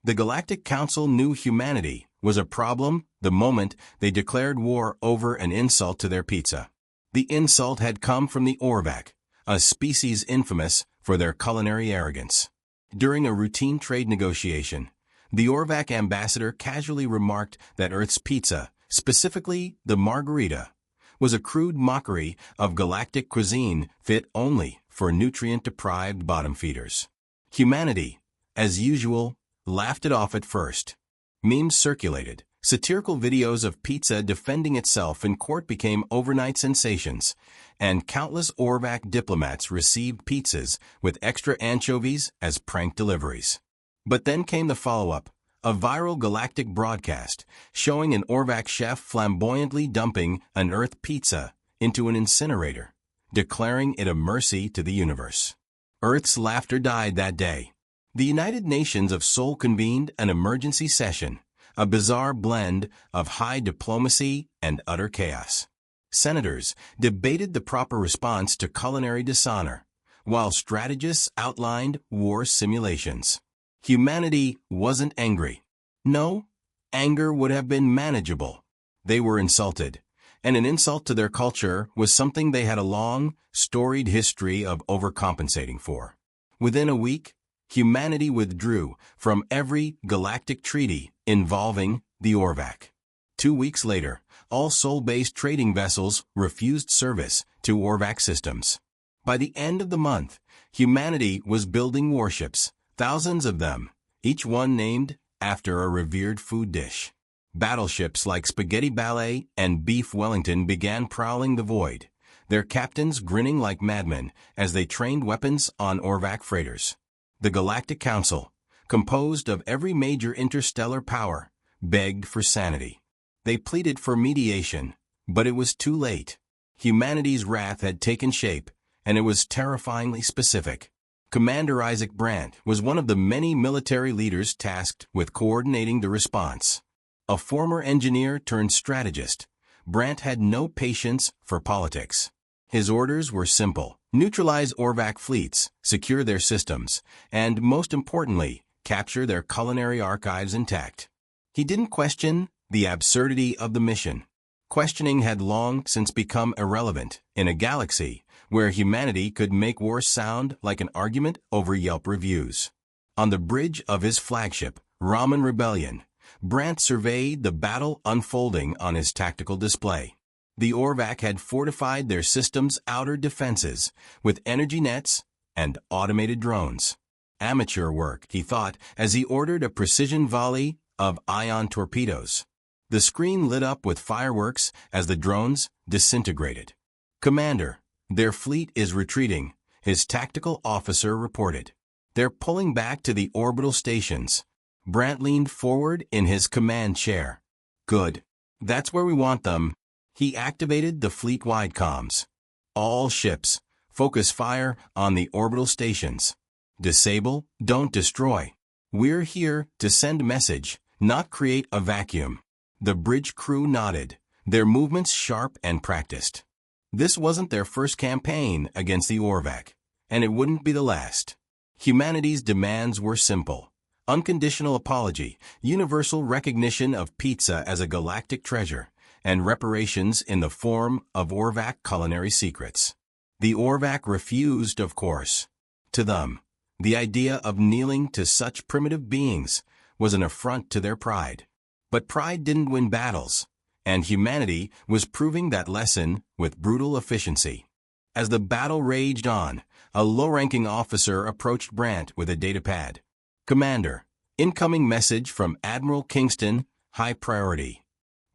The Galactic Council knew humanity was a problem the moment they declared war over an insult to their pizza. The insult had come from the Orvac, a species infamous for their culinary arrogance. During a routine trade negotiation, the Orvac ambassador casually remarked that Earth's pizza, specifically the margarita, was a crude mockery of galactic cuisine fit only for nutrient-deprived bottom feeders. Humanity, as usual, laughed it off at first. Memes circulated. Satirical videos of pizza defending itself in court became overnight sensations, and countless Orvac diplomats received pizzas with extra anchovies as prank deliveries. But then came the follow-up, a viral galactic broadcast showing an Orvac chef flamboyantly dumping an Earth pizza into an incinerator, declaring it a mercy to the universe. Earth's laughter died that day. The United Nations of Seoul convened an emergency session, a bizarre blend of high diplomacy and utter chaos. Senators debated the proper response to culinary dishonor, while strategists outlined war simulations. Humanity wasn't angry. No, anger would have been manageable. They were insulted, and an insult to their culture was something they had a long, storied history of overcompensating for. Within a week, humanity withdrew from every galactic treaty involving the Orvac. 2 weeks later, all Sol-based trading vessels refused service to Orvac systems. By the end of the month, humanity was building warships, thousands of them, each one named after a revered food dish. Battleships like Spaghetti Ballet and Beef Wellington began prowling the void, their captains grinning like madmen as they trained weapons on Orvac freighters. The Galactic Council, composed of every major interstellar power, begged for sanity. They pleaded for mediation, but it was too late. Humanity's wrath had taken shape, and it was terrifyingly specific. Commander Isaac Brandt was one of the many military leaders tasked with coordinating the response. A former engineer turned strategist, Brandt had no patience for politics. His orders were simple: neutralize Orvac fleets, secure their systems, and, most importantly, capture their culinary archives intact. He didn't question the absurdity of the mission. Questioning had long since become irrelevant in a galaxy where humanity could make war sound like an argument over Yelp reviews. On the bridge of his flagship, Ramen Rebellion, Brandt surveyed the battle unfolding on his tactical display. The Orvac had fortified their system's outer defenses with energy nets and automated drones. Amateur work, he thought, as he ordered a precision volley of ion torpedoes. The screen lit up with fireworks as the drones disintegrated. "Commander, their fleet is retreating," his tactical officer reported. "They're pulling back to the orbital stations." Brandt leaned forward in his command chair. "Good. That's where we want them." He activated the fleet-wide comms. "All ships, focus fire on the orbital stations. Disable, don't destroy. We're here to send message, not create a vacuum." The bridge crew nodded, their movements sharp and practiced. This wasn't their first campaign against the Orvac, and it wouldn't be the last. Humanity's demands were simple: unconditional apology, universal recognition of pizza as a galactic treasure, and reparations in the form of Orvac culinary secrets. The Orvac refused, of course. To them, the idea of kneeling to such primitive beings was an affront to their pride. But pride didn't win battles, and humanity was proving that lesson with brutal efficiency. As the battle raged on, a low-ranking officer approached Brandt with a datapad. "Commander, incoming message from Admiral Kingston, high priority."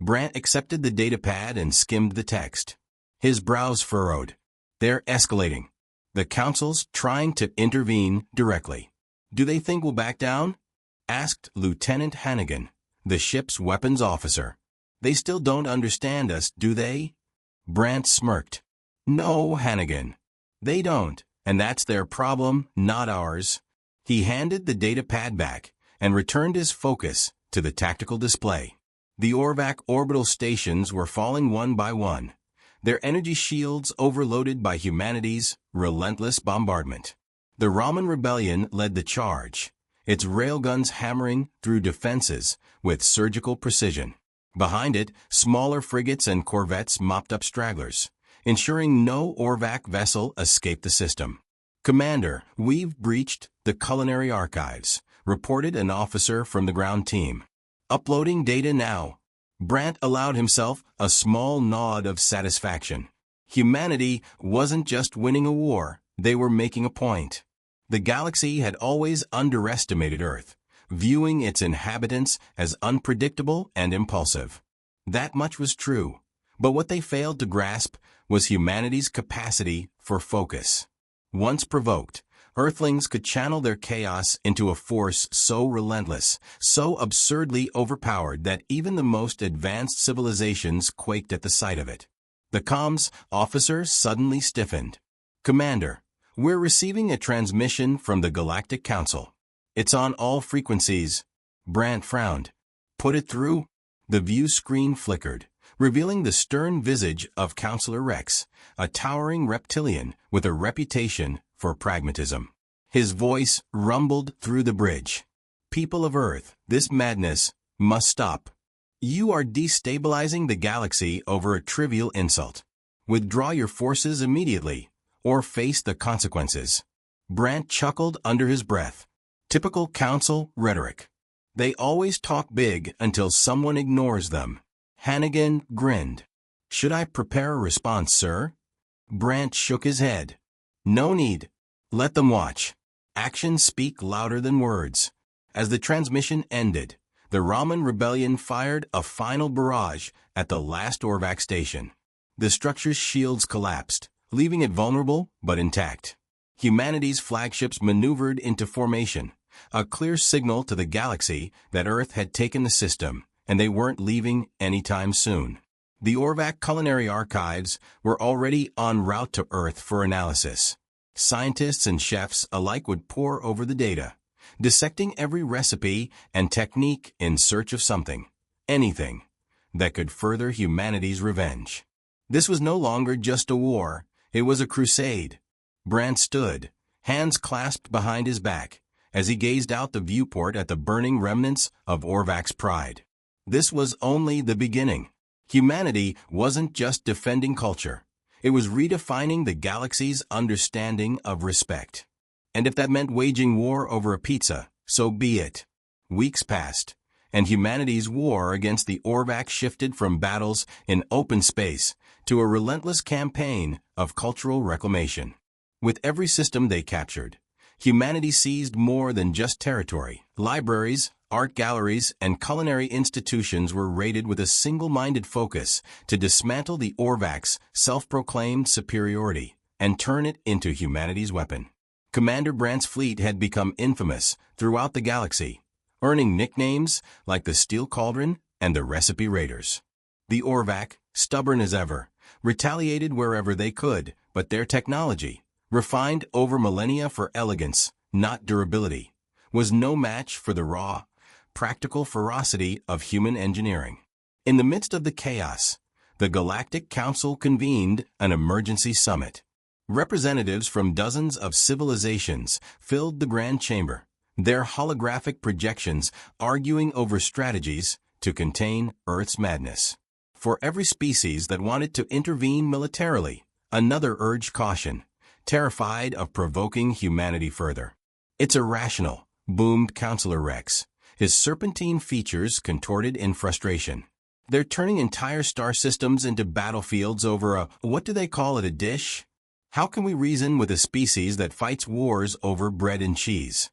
Brandt accepted the datapad and skimmed the text. His brows furrowed. "They're escalating. The Council's trying to intervene directly." "Do they think we'll back down?" asked Lieutenant Hannigan, the ship's weapons officer. "They still don't understand us, do they?" Brandt smirked. "No, Hannigan. They don't, and that's their problem, not ours." He handed the datapad back and returned his focus to the tactical display. The Orvac orbital stations were falling one by one, their energy shields overloaded by humanity's relentless bombardment. The Ramen Rebellion led the charge, its railguns hammering through defenses with surgical precision. Behind it, smaller frigates and corvettes mopped up stragglers, ensuring no Orvac vessel escaped the system. "Commander, we've breached the culinary archives," reported an officer from the ground team. "Uploading data now." Brant allowed himself a small nod of satisfaction. Humanity wasn't just winning a war, they were making a point. The galaxy had always underestimated Earth, viewing its inhabitants as unpredictable and impulsive. That much was true, but what they failed to grasp was humanity's capacity for focus. Once provoked, Earthlings could channel their chaos into a force so relentless, so absurdly overpowered that even the most advanced civilizations quaked at the sight of it. The comms officer suddenly stiffened. "Commander, we're receiving a transmission from the Galactic Council. It's on all frequencies." Brant frowned. "Put it through?" The view screen flickered, revealing the stern visage of Counselor Rex, a towering reptilian with a reputation for pragmatism. His voice rumbled through the bridge. "People of Earth, this madness must stop. You are destabilizing the galaxy over a trivial insult. Withdraw your forces immediately, or face the consequences." Brant chuckled under his breath. Typical Council rhetoric. They always talk big until someone ignores them. Hannigan grinned. "Should I prepare a response, sir?" Brant shook his head. "No need. Let them watch. Actions speak louder than words." As the transmission ended, the Raman Rebellion fired a final barrage at the last Orvac station. The structure's shields collapsed, leaving it vulnerable but intact. Humanity's flagships maneuvered into formation, a clear signal to the galaxy that Earth had taken the system, and they weren't leaving anytime soon. The Orvac culinary archives were already en route to Earth for analysis. Scientists and chefs alike would pore over the data, dissecting every recipe and technique in search of something, anything, that could further humanity's revenge. This was no longer just a war, it was a crusade. Brant stood, hands clasped behind his back, as he gazed out the viewport at the burning remnants of Orvac's pride. This was only the beginning. Humanity wasn't just defending culture. It was redefining the galaxy's understanding of respect. And if that meant waging war over a pizza, so be it. Weeks passed, and humanity's war against the Orvac shifted from battles in open space to a relentless campaign of cultural reclamation. With every system they captured, humanity seized more than just territory. Libraries, art galleries, and culinary institutions were raided with a single-minded focus to dismantle the Orvac's self-proclaimed superiority and turn it into humanity's weapon. Commander Brant's fleet had become infamous throughout the galaxy, earning nicknames like the Steel Cauldron and the Recipe Raiders. The Orvac, stubborn as ever, retaliated wherever they could, but their technology, refined over millennia for elegance, not durability, was no match for the raw, practical ferocity of human engineering. In the midst of the chaos, the Galactic Council convened an emergency summit. Representatives from dozens of civilizations filled the Grand Chamber, their holographic projections arguing over strategies to contain Earth's madness. For every species that wanted to intervene militarily, another urged caution, terrified of provoking humanity further. "It's irrational," boomed Counselor Rex, his serpentine features contorted in frustration. "They're turning entire star systems into battlefields over what do they call it, a dish? How can we reason with a species that fights wars over bread and cheese?"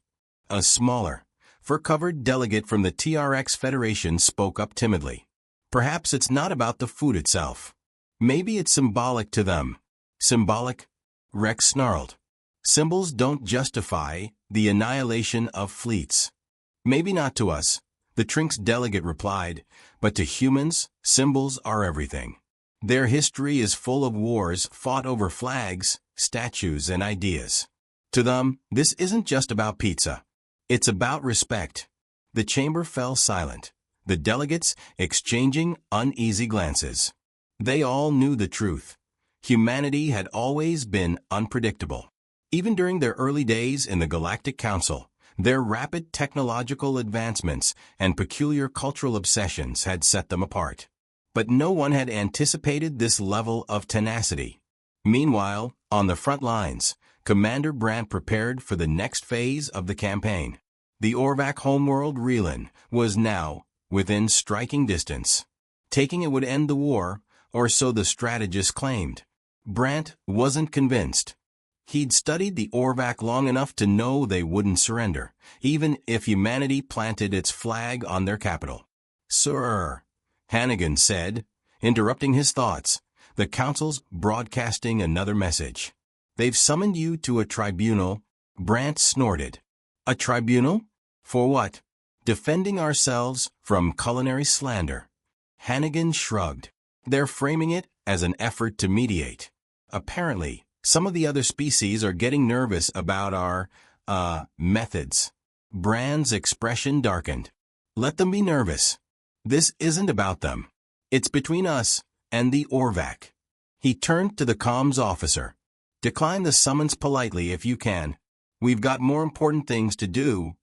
A smaller, fur-covered delegate from the TRX Federation spoke up timidly. "Perhaps it's not about the food itself. Maybe it's symbolic to them." "Symbolic?" Rex snarled. "Symbols don't justify the annihilation of fleets." "Maybe not to us," the Trinx delegate replied, "but to humans, symbols are everything. Their history is full of wars fought over flags, statues, and ideas. To them, this isn't just about pizza. It's about respect." The chamber fell silent, the delegates exchanging uneasy glances. They all knew the truth. Humanity had always been unpredictable. Even during their early days in the Galactic Council, Their rapid technological advancements and peculiar cultural obsessions had set them apart. But no one had anticipated this level of tenacity. Meanwhile, on the front lines, Commander Brandt prepared for the next phase of the campaign. The Orvac homeworld Reelan was now within striking distance. Taking it would end the war, or so the strategists claimed. Brandt wasn't convinced. He'd studied the Orvac long enough to know they wouldn't surrender, even if humanity planted its flag on their capital. "Sir," Hannigan said, interrupting his thoughts, "the Council's broadcasting another message. They've summoned you to a tribunal." Brandt snorted. "A tribunal? For what?" "Defending ourselves from culinary slander." Hannigan shrugged. "They're framing it as an effort to mediate. Apparently, some of the other species are getting nervous about our, methods." Brand's expression darkened. "Let them be nervous. This isn't about them. It's between us and the Orvac." He turned to the comms officer. "Decline the summons politely if you can. We've got more important things to do